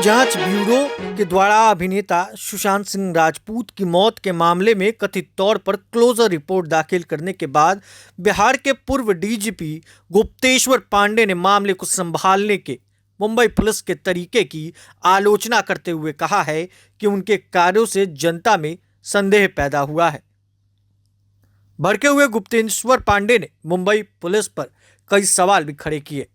जांच ब्यूरो के द्वारा अभिनेता सुशांत सिंह राजपूत की मौत के मामले में कथित तौर पर क्लोजर रिपोर्ट दाखिल करने के बाद बिहार के पूर्व डीजीपी गुप्तेश्वर पांडे ने मामले को संभालने के मुंबई पुलिस के तरीके की आलोचना करते हुए कहा है कि उनके कार्यों से जनता में संदेह पैदा हुआ है। भड़के हुए गुप्तेश्वर पांडे ने मुंबई पुलिस पर कई सवाल भी खड़े किए।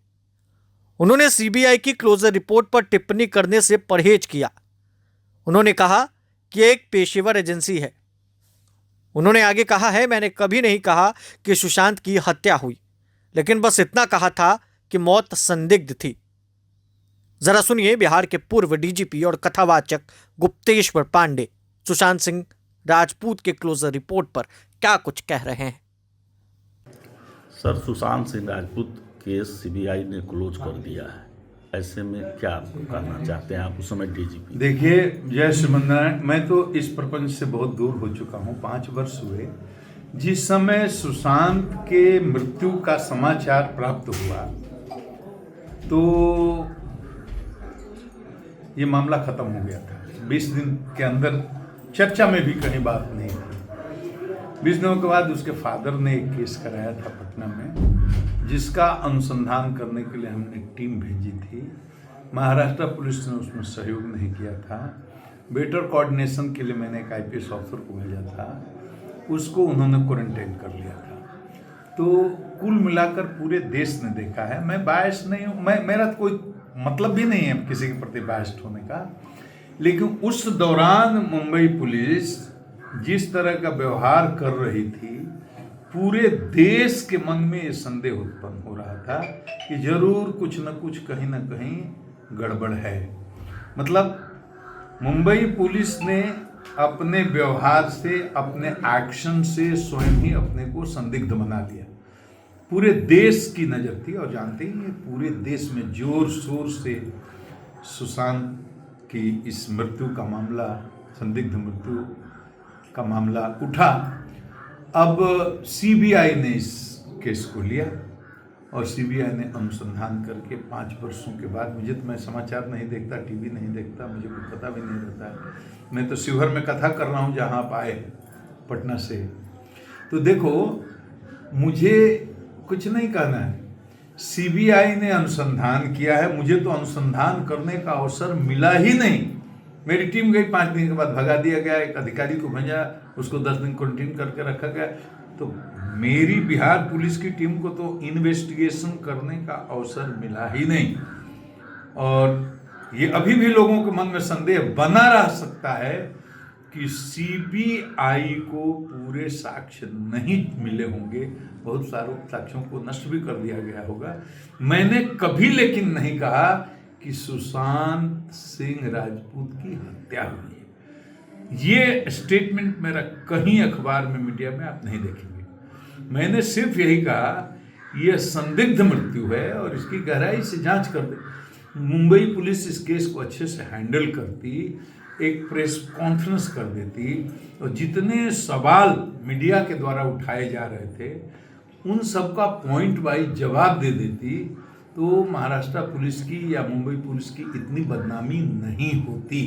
उन्होंने सीबीआई की क्लोजर रिपोर्ट पर टिप्पणी करने से परहेज किया। उन्होंने कहा कि एक पेशेवर एजेंसी है। उन्होंने आगे कहा है, मैंने कभी नहीं कहा कि सुशांत की हत्या हुई, लेकिन बस इतना कहा था कि मौत संदिग्ध थी। जरा सुनिए बिहार के पूर्व डीजीपी और कथावाचक गुप्तेश्वर पांडे सुशांत सिंह राजपूत के क्लोजर रिपोर्ट पर क्या कुछ कह रहे हैं। Sir, Sushant Singh Rajput case CBI ने क्लोज कर दिया है, ऐसे में क्या आपको कहना चाहते हैं आप उस समय डीजीपी? देखिए, जय श्रीमन्नारायण, मैं तो इस प्रपंच से बहुत दूर हो चुका हूँ। 5 वर्ष हुए जिस समय सुशांत के मृत्यु का समाचार प्राप्त हुआ, तो ये मामला खत्म हो गया था। 20 दिन के अंदर चर्चा में भी कहीं बात नहीं थी। 20 दिनों के बाद उसके फादर ने एक केस कराया था पटना में, जिसका अनुसंधान करने के लिए हमने टीम भेजी थी। महाराष्ट्र पुलिस ने उसमें सहयोग नहीं किया था। बेटर कोऑर्डिनेशन के लिए मैंने एक आईपीएस ऑफिसर को भेजा था, उसको उन्होंने क्वारंटाइन कर लिया था। तो कुल मिलाकर पूरे देश ने देखा है। मैं बायस नहीं हूँ, मेरा कोई मतलब भी नहीं है किसी के प्रति बायस्ड होने का, लेकिन उस दौरान मुंबई पुलिस जिस तरह का व्यवहार कर रही थी, पूरे देश के मन में ये संदेह उत्पन्न हो रहा था कि जरूर कुछ न कुछ कहीं न कहीं गड़बड़ है। मतलब मुंबई पुलिस ने अपने व्यवहार से, अपने एक्शन से स्वयं ही अपने को संदिग्ध बना लिया। पूरे देश की नज़र थी और जानते ही हैं, पूरे देश में जोर शोर से सुशांत की इस मृत्यु का मामला, संदिग्ध मृत्यु का मामला उठा। अब सीबीआई ने इस केस को लिया और सीबीआई ने अनुसंधान करके 5 वर्षों के बाद, मुझे तो, मैं समाचार नहीं देखता, टीवी नहीं देखता, मुझे कुछ पता भी नहीं रहता है। मैं तो शिवहर में कथा कर रहा हूँ जहाँ आप आए पटना से। तो देखो, मुझे कुछ नहीं कहना है। सीबीआई ने अनुसंधान किया है, मुझे तो अनुसंधान करने का अवसर मिला ही नहीं। मेरी टीम गई, 5 दिन के बाद भगा दिया गया। एक अधिकारी को भेजा, उसको 10 दिन क्वारंटीन करके रखा गया। तो मेरी बिहार पुलिस की टीम को तो इन्वेस्टिगेशन करने का अवसर मिला ही नहीं। और ये अभी भी लोगों के मन में संदेह बना रह सकता है कि सीबीआई को पूरे साक्ष्य नहीं मिले होंगे, बहुत सारे साक्ष्यों को नष्ट भी कर दिया गया होगा। मैंने कभी लेकिन नहीं कहा कि सुशांत सिंह राजपूत की हत्या हुई है। ये स्टेटमेंट मेरा कहीं अखबार में, मीडिया में आप नहीं देखेंगे। मैंने सिर्फ यही कहा, यह संदिग्ध मृत्यु है और इसकी गहराई से जांच कर दे। मुंबई पुलिस इस केस को अच्छे से हैंडल करती, एक प्रेस कॉन्फ्रेंस कर देती और जितने सवाल मीडिया के द्वारा उठाए जा रहे थे उन सबका पॉइंट वाइज जवाब दे देती, तो महाराष्ट्र पुलिस की या मुंबई पुलिस की इतनी बदनामी नहीं होती।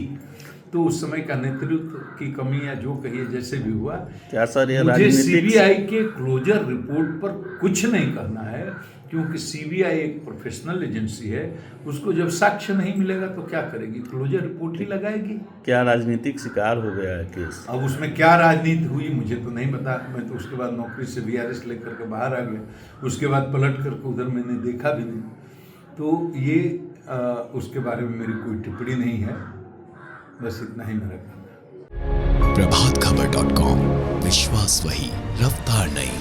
तो उस समय का नेतृत्व की कमी या जो कहिए, जैसे भी हुआ, क्या सर ये मुझे सीबीआई के क्लोजर रिपोर्ट पर कुछ नहीं करना है, क्योंकि सीबीआई एक प्रोफेशनल एजेंसी है। उसको जब साक्ष्य नहीं मिलेगा तो क्या करेगी? क्लोजर रिपोर्ट ही लगाएगी। क्या राजनीतिक शिकार हो गया है केस? अब उसमें क्या राजनीति हुई मुझे तो नहीं पता। मैं तो उसके बाद नौकरी से वीआरएस लेकर के बाहर आ गया। उसके बाद पलट करके उधर मैंने देखा भी नहीं। तो ये उसके बारे में मेरी कोई टिप्पणी नहीं है। बस इतना ही मेरा कहना है। प्रभातखबर.com, विश्वास वही, रफ्तार नहीं।